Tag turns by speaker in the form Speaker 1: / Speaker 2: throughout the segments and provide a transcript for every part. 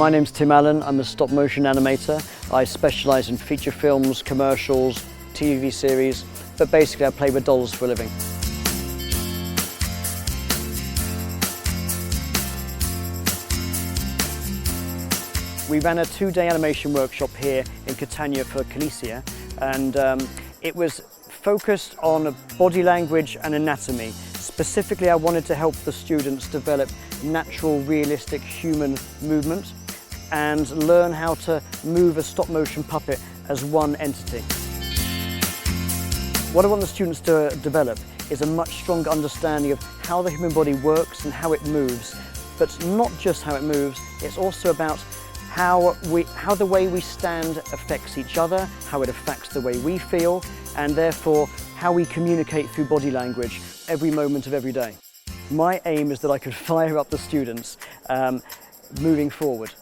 Speaker 1: my name's Tim Allen. I'm a stop motion animator. I specialise in feature films, commercials, TV series, but basically I play with dolls for a living. We ran a 2-day animation workshop here in Catania for Calisea, and it was focused on body language and anatomy. Specifically, I wanted to help the students develop natural, realistic human movement and learn how to move a stop motion puppet as one entity. What I want the students to develop is a much stronger understanding of how the human body works and how it moves, but not just how it moves, it's also about how the way we stand affects each other, how it affects the way we feel, and therefore how we communicate through body language every moment of every day. My aim is that I could fire up the students moving forward.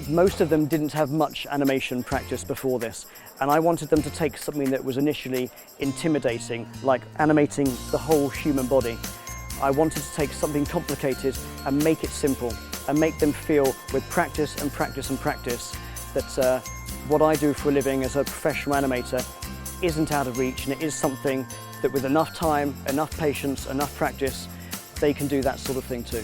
Speaker 1: Most of them didn't have much animation practice before this, and I wanted them to take something that was initially intimidating, like animating the whole human body. I wanted to take something complicated and make it simple, and make them feel with practice and practice and practice that what I do for a living as a professional animator isn't out of reach, and it is something that with enough time, enough patience, enough practice, they can do that sort of thing too.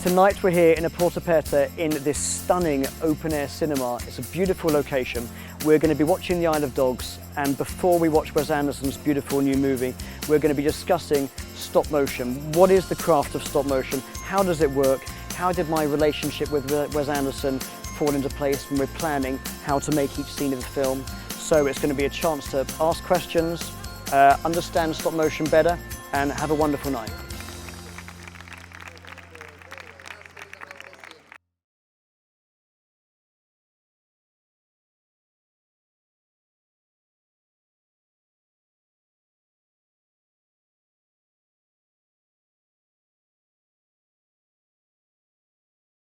Speaker 1: Tonight we're here in a Porte Aperte in this stunning open-air cinema. It's a beautiful location. We're going to be watching The Isle of Dogs, and before we watch Wes Anderson's beautiful new movie, we're going to be discussing stop motion. What is the craft of stop motion? How does it work? How did my relationship with Wes Anderson fall into place when we're planning how to make each scene of the film? So it's going to be a chance to ask questions, understand stop motion better, and have a wonderful night.